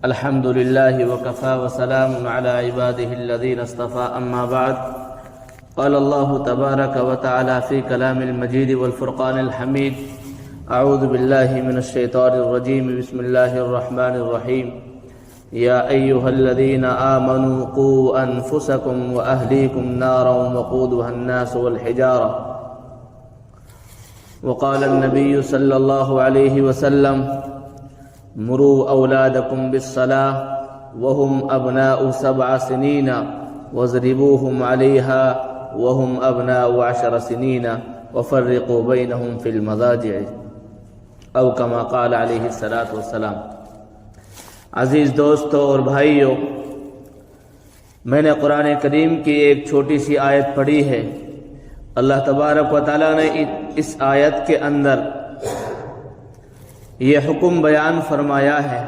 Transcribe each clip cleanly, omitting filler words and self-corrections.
الحمد لله وكفى وسلام على عباده الذين اصطفى أما بعد قال الله تبارك وتعالى في كلام المجيد والفرقان الحميد أعوذ بالله من الشيطان الرجيم بسم الله الرحمن الرحيم يا أيها الذين آمنوا قوا أنفسكم وأهليكم نارا وقودها الناس والحجارة وقال النبي صلى الله عليه وسلم مروا أولادكم بالصلاة وهم أبناء 7 سنين واضربوهم عليها وهم أبناء 10 سنين وفرقوا بينهم في المضاجع او كما قال علیہ الصلاۃ والسلام۔ عزیز دوستو اور بھائیو، میں نے قرآن کریم کی ایک چھوٹی سی آیت پڑھی ہے۔ اللہ تبارک و تعالیٰ نے اس آیت کے اندر یہ حکم بیان فرمایا ہے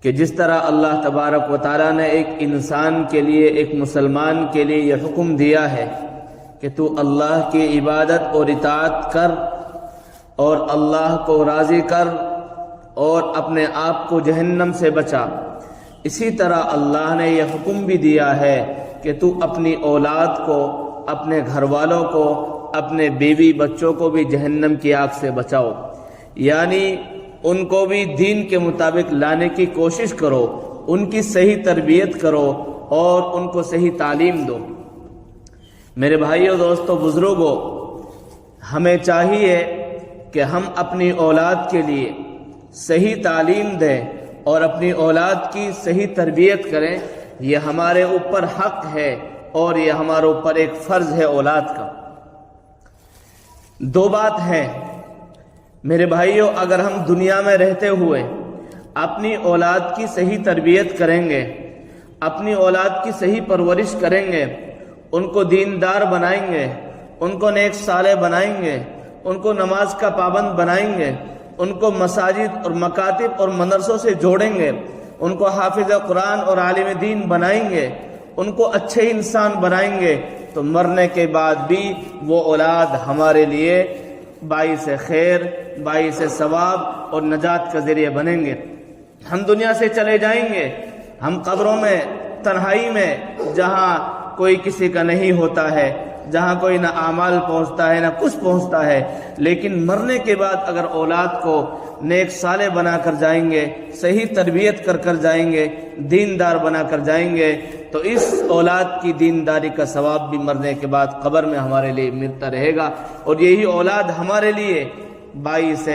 کہ جس طرح اللہ تبارک و تعالیٰ نے ایک انسان کے لیے، ایک مسلمان کے لیے یہ حکم دیا ہے کہ تو اللہ کی عبادت اور اطاعت کر اور اللہ کو راضی کر اور اپنے آپ کو جہنم سے بچا، اسی طرح اللہ نے یہ حکم بھی دیا ہے کہ تو اپنی اولاد کو، اپنے گھر والوں کو، اپنے بیوی بچوں کو بھی جہنم کی آگ سے بچاؤ، یعنی ان کو بھی دین کے مطابق لانے کی کوشش کرو، ان کی صحیح تربیت کرو اور ان کو صحیح تعلیم دو۔ میرے بھائیوں، دوستوں، بزرگوں، ہمیں چاہیے کہ ہم اپنی اولاد کے لیے صحیح تعلیم دیں اور اپنی اولاد کی صحیح تربیت کریں۔ یہ ہمارے اوپر حق ہے اور یہ ہمارے اوپر ایک فرض ہے اولاد کا۔ 2 بات ہیں میرے بھائیوں، اگر ہم دنیا میں رہتے ہوئے اپنی اولاد کی صحیح تربیت کریں گے، اپنی اولاد کی صحیح پرورش کریں گے، ان کو دیندار بنائیں گے، ان کو نیک صالح بنائیں گے، ان کو نماز کا پابند بنائیں گے، ان کو مساجد اور مکاتب اور مدرسوں سے جوڑیں گے، ان کو حافظ قرآن اور عالم دین بنائیں گے، ان کو اچھے انسان بنائیں گے، تو مرنے کے بعد بھی وہ اولاد ہمارے لیے باعث خیر، باعث ثواب اور نجات کا ذریعہ بنیں گے۔ ہم دنیا سے چلے جائیں گے، ہم قبروں میں، تنہائی میں، جہاں کوئی کسی کا نہیں ہوتا ہے، جہاں کوئی نہ اعمال پہنچتا ہے نہ کچھ پہنچتا ہے، لیکن مرنے کے بعد اگر اولاد کو نیک صالح بنا کر جائیں گے، صحیح تربیت کر کر جائیں گے، دیندار بنا کر جائیں گے، تو اس اولاد کی دینداری کا ثواب بھی مرنے کے بعد قبر میں ہمارے لیے ملتا رہے گا، اور یہی اولاد ہمارے لیے باعث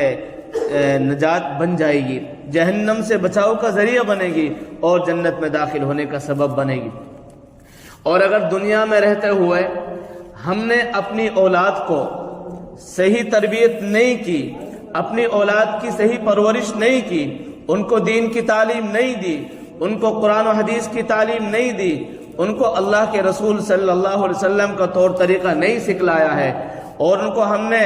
نجات بن جائے گی، جہنم سے بچاؤ کا ذریعہ بنے گی اور جنت میں داخل ہونے کا سبب بنے گی۔ اور اگر دنیا میں رہتے ہوئے ہم نے اپنی اولاد کو صحیح تربیت نہیں کی، اپنی اولاد کی صحیح پرورش نہیں کی، ان کو دین کی تعلیم نہیں دی، ان کو قرآن و حدیث کی تعلیم نہیں دی، ان کو اللہ کے رسول صلی اللہ علیہ وسلم کا طور طریقہ نہیں سکھلایا ہے، اور ان کو ہم نے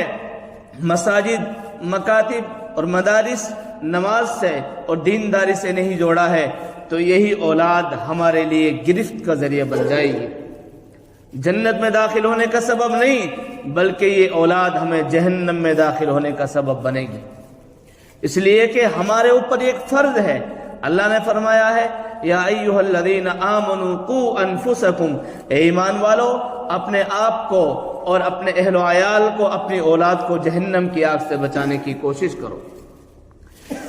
مساجد، مکاتب اور مدارس، نماز سے اور دینداری سے نہیں جوڑا ہے، تو یہی اولاد ہمارے لیے گرفت کا ذریعہ بن جائے گی، جنت میں داخل ہونے کا سبب نہیں، بلکہ یہ اولاد ہمیں جہنم میں داخل ہونے کا سبب بنے گی۔ اس لیے کہ ہمارے اوپر ایک فرض ہے۔ اللہ نے فرمایا ہے یا ایھا الذین آمنوا قوا انفسکم، اے ایمان والو، اپنے آپ کو اور اپنے اہل و عیال کو، اپنی اولاد کو جہنم کی آگ سے بچانے کی کوشش کرو۔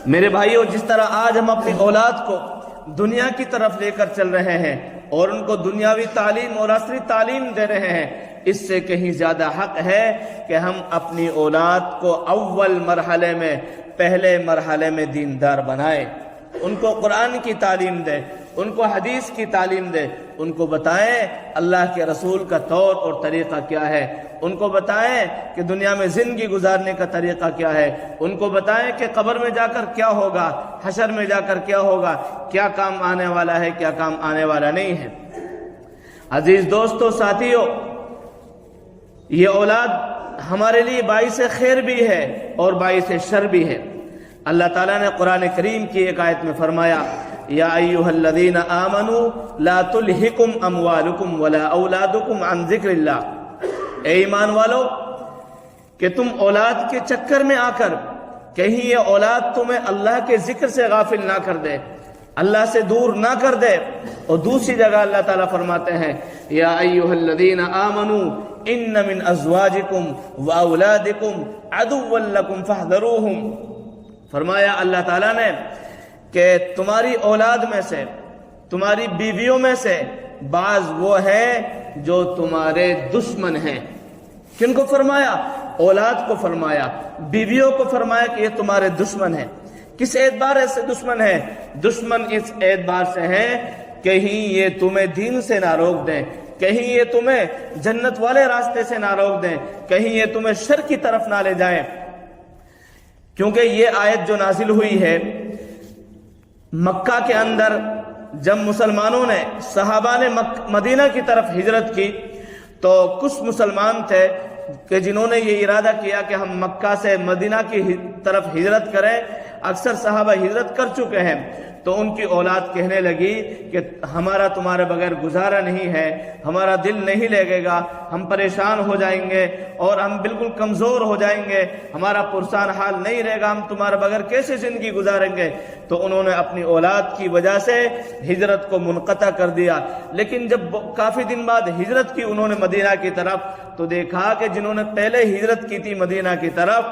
میرے بھائیوں، جس طرح آج ہم اپنی اولاد کو دنیا کی طرف لے کر چل رہے ہیں اور ان کو دنیاوی تعلیم اور عصری تعلیم دے رہے ہیں، اس سے کہیں زیادہ حق ہے کہ ہم اپنی اولاد کو اول مرحلے میں، پہلے مرحلے میں دیندار بنائیں، ان کو قرآن کی تعلیم دیں، ان کو حدیث کی تعلیم دیں، ان کو بتائیں اللہ کے رسول کا طور اور طریقہ کیا ہے، ان کو بتائیں کہ دنیا میں زندگی گزارنے کا طریقہ کیا ہے، ان کو بتائیں کہ قبر میں جا کر کیا ہوگا، حشر میں جا کر کیا ہوگا، کیا کام آنے والا ہے، کیا کام آنے والا نہیں ہے۔ عزیز دوستو، ساتھیو، یہ اولاد ہمارے لیے باعث خیر بھی ہے اور باعث شر بھی ہے۔ اللہ تعالیٰ نے قرآن کریم کی ایک آیت میں فرمایا یا ایھا الذین آمنوا لا تلہکم اموالکم ولا اولادکم عن ذکر اللہ، اے ایمان والو کہ تم اولاد کے چکر میں آ کر کہیں یہ اولاد تمہیں اللہ کے ذکر سے غافل نہ کر دے، اللہ سے دور نہ کر دے۔ اور دوسری جگہ اللہ تعالیٰ فرماتے ہیں یا ایھا الذین آمنوا ان من ازواجکم واولادکم عدوا لکم فاحذروہم۔ فرمایا اللہ تعالیٰ نے کہ تمہاری اولاد میں سے، تمہاری بیویوں میں سے بعض وہ ہے جو تمہارے دشمن ہیں۔ کن کو فرمایا؟ اولاد کو فرمایا، بیویوں کو فرمایا کہ یہ تمہارے دشمن ہیں۔ کس اعتبار سے دشمن ہے؟ دشمن اس اعتبار سے ہے کہیں یہ تمہیں دین سے نہ روک دیں، کہیں یہ تمہیں جنت والے راستے سے نہ روک دیں، کہیں یہ تمہیں شر کی طرف نہ لے جائیں۔ کیونکہ یہ آیت جو نازل ہوئی ہے مکہ کے اندر، جب مسلمانوں نے، صحابہ نے مدینہ کی طرف ہجرت کی تو کچھ مسلمان تھے کہ جنہوں نے یہ ارادہ کیا کہ ہم مکہ سے مدینہ کی طرف ہجرت کریں۔ اکثر صحابہ ہجرت کر چکے ہیں، تو ان کی اولاد کہنے لگی کہ ہمارا تمہارے بغیر گزارا نہیں ہے، ہمارا دل نہیں لگے گا، ہم پریشان ہو جائیں گے اور ہم بالکل کمزور ہو جائیں گے، ہمارا پرسان حال نہیں رہے گا، ہم تمہارے بغیر کیسے زندگی گزاریں گے۔ تو انہوں نے اپنی اولاد کی وجہ سے ہجرت کو منقطع کر دیا۔ لیکن جب کافی دن بعد ہجرت کی انہوں نے مدینہ کی طرف، تو دیکھا کہ جنہوں نے پہلے ہجرت کی تھی مدینہ کی طرف،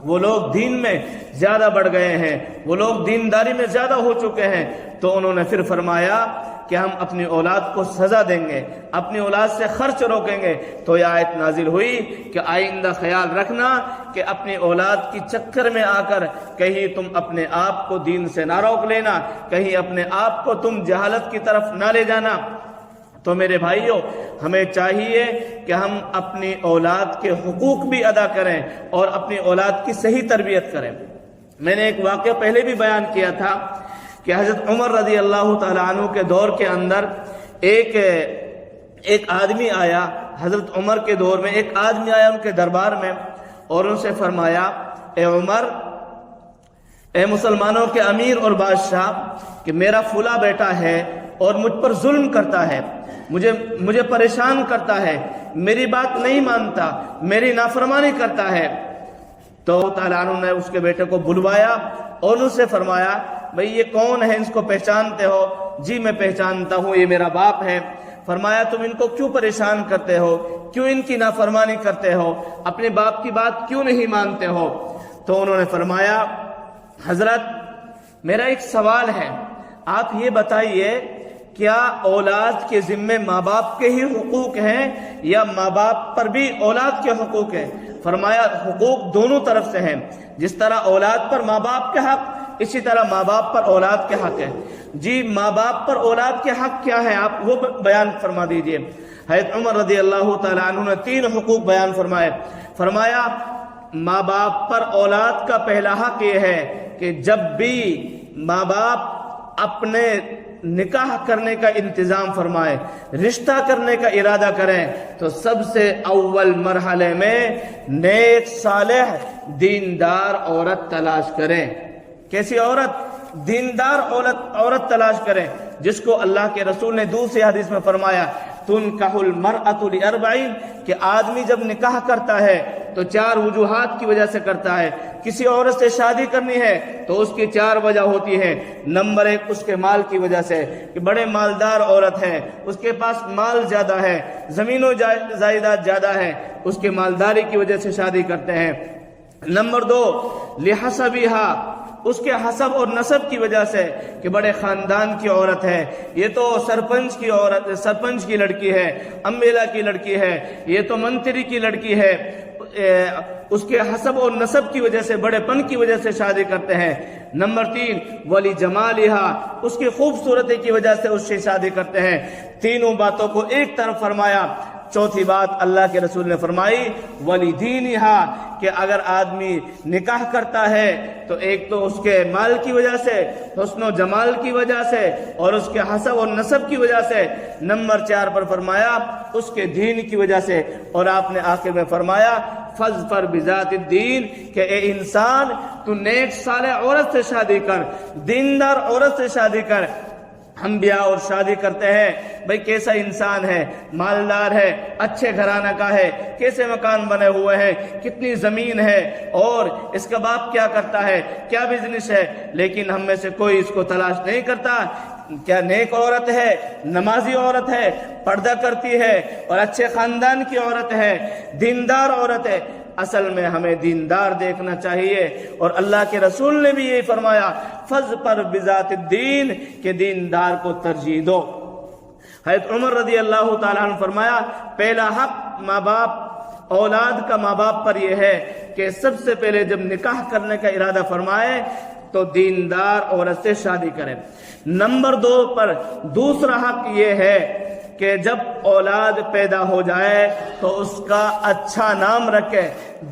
وہ لوگ دین میں زیادہ بڑھ گئے ہیں، وہ لوگ دینداری میں زیادہ ہو چکے ہیں۔ تو انہوں نے پھر فرمایا کہ ہم اپنی اولاد کو سزا دیں گے، اپنی اولاد سے خرچ روکیں گے۔ تو یہ آیت نازل ہوئی کہ آئندہ خیال رکھنا کہ اپنی اولاد کی چکر میں آ کر کہیں تم اپنے آپ کو دین سے نہ روک لینا، کہیں اپنے آپ کو تم جہالت کی طرف نہ لے جانا۔ تو میرے بھائیوں، ہمیں چاہیے کہ ہم اپنی اولاد کے حقوق بھی ادا کریں اور اپنی اولاد کی صحیح تربیت کریں۔ میں نے ایک واقعہ پہلے بھی بیان کیا تھا کہ حضرت عمر رضی اللہ تعالیٰ عنہ کے دور کے اندر ایک آدمی آیا، حضرت عمر کے دور میں ایک آدمی آیا ان کے دربار میں اور ان سے فرمایا، اے عمر، اے مسلمانوں کے امیر اور بادشاہ، کہ میرا فلاں بیٹا ہے اور مجھ پر ظلم کرتا ہے، مجھے پریشان کرتا ہے، میری بات نہیں مانتا، میری نافرمانی کرتا ہے۔ تو تعالیٰ عنہ نے اس کے بیٹے کو بلوایا اور ان سے فرمایا، بھئی یہ کون ہے، اس کو پہچانتے ہو؟ جی میں پہچانتا ہوں، یہ میرا باپ ہے۔ فرمایا تم ان کو کیوں پریشان کرتے ہو، کیوں ان کی نافرمانی کرتے ہو، اپنے باپ کی بات کیوں نہیں مانتے ہو؟ تو انہوں نے فرمایا، حضرت میرا ایک سوال ہے، آپ یہ بتائیے کیا اولاد کے ذمے ماں باپ کے ہی حقوق ہیں یا ماں باپ پر بھی اولاد کے حقوق ہیں؟ فرمایا حقوق دونوں طرف سے ہیں، جس طرح اولاد پر ماں باپ کے حق، اسی طرح ماں باپ پر اولاد کے حق ہے۔ جی ماں باپ پر اولاد کے حق کیا ہے، آپ وہ بیان فرما دیجئے۔ حضرت عمر رضی اللہ تعالیٰ عنہ نے 3 حقوق بیان فرمائے۔ فرمایا ماں باپ پر اولاد کا پہلا حق یہ ہے کہ جب بھی ماں باپ اپنے نکاح کرنے کا انتظام فرمائے، رشتہ کرنے کا ارادہ کریں، تو سب سے اول مرحلے میں نیک صالح دیندار عورت تلاش کریں۔ کیسی عورت؟ دیندار عورت تلاش کریں، جس کو اللہ کے رسول نے دوسری حدیث میں فرمایا، تنکح المرأۃ لأربع، کہ آدمی جب نکاح کرتا ہے تو 4 وجوہات کی وجہ سے کرتا ہے۔ کسی عورت سے شادی کرنی ہے تو اس کی 4 وجہ ہوتی ہے۔ نمبر 1 اس کے مال کی وجہ سے، کہ بڑے مالدار عورت ہے، اس کے پاس مال زیادہ ہے، زمین و جائیداد زیادہ ہے، اس کے مالداری کی وجہ سے شادی کرتے ہیں۔ نمبر 2 لحسبھا، اس کے حسب اور نسب کی وجہ سے، کہ بڑے خاندان کی عورت ہے، یہ تو سرپنچ کی لڑکی ہے، امیلا کی لڑکی ہے، یہ تو منتری کی لڑکی ہے، اس کے حسب اور نسب کی وجہ سے، بڑے پن کی وجہ سے شادی کرتے ہیں۔ نمبر 3 ولی جمالہا، اس کی خوبصورتی کی وجہ سے اس سے شادی کرتے ہیں۔ تینوں باتوں کو ایک طرف فرمایا۔ چوتھی بات اللہ کے رسول نے فرمائی ولی دینہا، کہ اگر آدمی نکاح کرتا ہے تو ایک تو اس کے مال کی وجہ سے، حسن و جمال کی وجہ سے، اور اس کے حسب اور نسب کی وجہ سے۔ نمبر 4 پر فرمایا اس کے دین کی وجہ سے، اور آپ نے آخر میں فرمایا فاظفر بذات الدین، کہ اے انسان تو نیک صالح عورت سے شادی کر، دیندار عورت سے شادی کر۔ ہم بیاہ اور شادی کرتے ہیں، بھئی کیسا انسان ہے، مالدار ہے، اچھے گھرانہ کا ہے، کیسے مکان بنے ہوئے ہیں، کتنی زمین ہے، اور اس کا باپ کیا کرتا ہے، کیا بزنس ہے، لیکن ہم میں سے کوئی اس کو تلاش نہیں کرتا کیا نیک عورت ہے، نمازی عورت ہے، پردہ کرتی ہے اور اچھے خاندان کی عورت ہے، دیندار عورت ہے۔ اصل میں ہمیں دیندار دیکھنا چاہیے، اور اللہ کے رسول نے بھی یہی فرمایا، فض پر بذات الدین، کہ دیندار کو ترجیح دو۔ حضرت عمر رضی اللہ تعالیٰ عنہ فرمایا، پہلا حق ماں باپ، اولاد کا ماں باپ پر یہ ہے کہ سب سے پہلے جب نکاح کرنے کا ارادہ فرمائے تو دیندار عورت سے شادی کرے۔ نمبر 2 پر دوسرا حق یہ ہے کہ جب اولاد پیدا ہو جائے تو اس کا اچھا نام رکھے،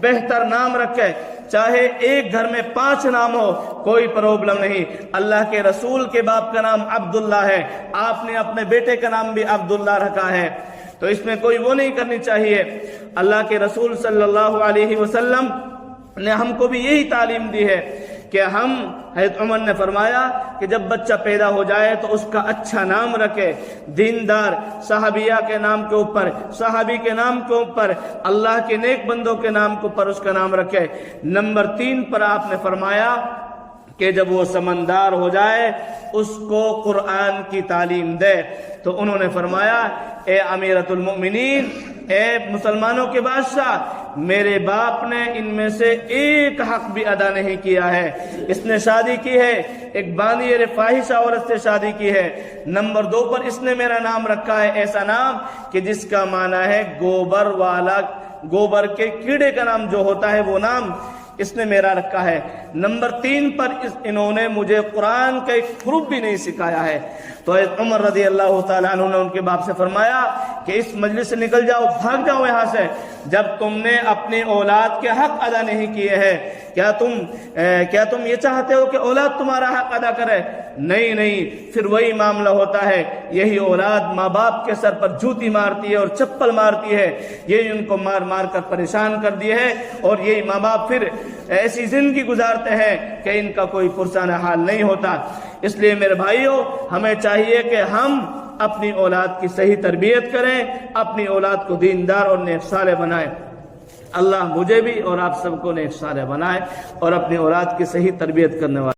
بہتر نام رکھے، چاہے ایک گھر میں 5 نام ہو، کوئی پرابلم نہیں۔ اللہ کے رسول کے باپ کا نام عبداللہ ہے، آپ نے اپنے بیٹے کا نام بھی عبداللہ رکھا ہے، تو اس میں کوئی وہ نہیں کرنی چاہیے۔ اللہ کے رسول صلی اللہ علیہ وسلم نے ہم کو بھی یہی تعلیم دی ہے کہ حضرت عمر نے فرمایا کہ جب بچہ پیدا ہو جائے تو اس کا اچھا نام رکھے، دیندار، صحابیہ کے نام کے اوپر، صحابی کے نام کے اوپر، اللہ کے نیک بندوں کے نام کے اوپر اس کا نام رکھے۔ نمبر 3 پر آپ نے فرمایا کہ جب وہ سمندار ہو جائے اس کو قرآن کی تعلیم دے، تو انہوں نے فرمایا، اے امیرۃ المؤمنین، اے مسلمانوں کے بادشاہ، میرے باپ نے ان میں سے ایک حق بھی ادا نہیں کیا ہے، اس نے شادی کی ہے، ایک باندھی فاحشہ عورت سے شادی کی ہے۔ نمبر 2 پر اس نے میرا نام رکھا ہے ایسا نام کہ جس کا معنی ہے گوبر والا، گوبر کے کیڑے کا نام جو ہوتا ہے وہ نام اس نے میرا رکھا ہے۔ نمبر 3 پر انہوں نے مجھے قرآن کا ایک حرف بھی نہیں سکھایا ہے۔ تو عمر رضی اللہ تعالیٰ عنہ نے ان کے باپ سے فرمایا کہ اس مجلس سے نکل جاؤ، بھاگ جاؤ یہاں سے، جب تم نے اپنی اولاد کے حق ادا نہیں کیے ہیں۔ کیا تم یہ چاہتے ہو کہ اولاد تمہارا حق ادا کرے؟ نہیں، پھر وہی معاملہ ہوتا ہے، یہی اولاد ماں باپ کے سر پر جوتی مارتی ہے اور چپل مارتی ہے، یہی ان کو مار مار کر پریشان کر دیے ہے، اور یہی ماں باپ پھر ایسی زندگی گزارتے ہیں کہ ان کا کوئی پرسانہ حال نہیں ہوتا۔ اس لیے میرے بھائیوں، ہمیں چاہیے کہ ہم اپنی اولاد کی صحیح تربیت کریں، اپنی اولاد کو دیندار اور نیک صالح بنائیں۔ اللہ مجھے بھی اور آپ سب کو نیک صالح بنائے اور اپنی اولاد کی صحیح تربیت کرنے والے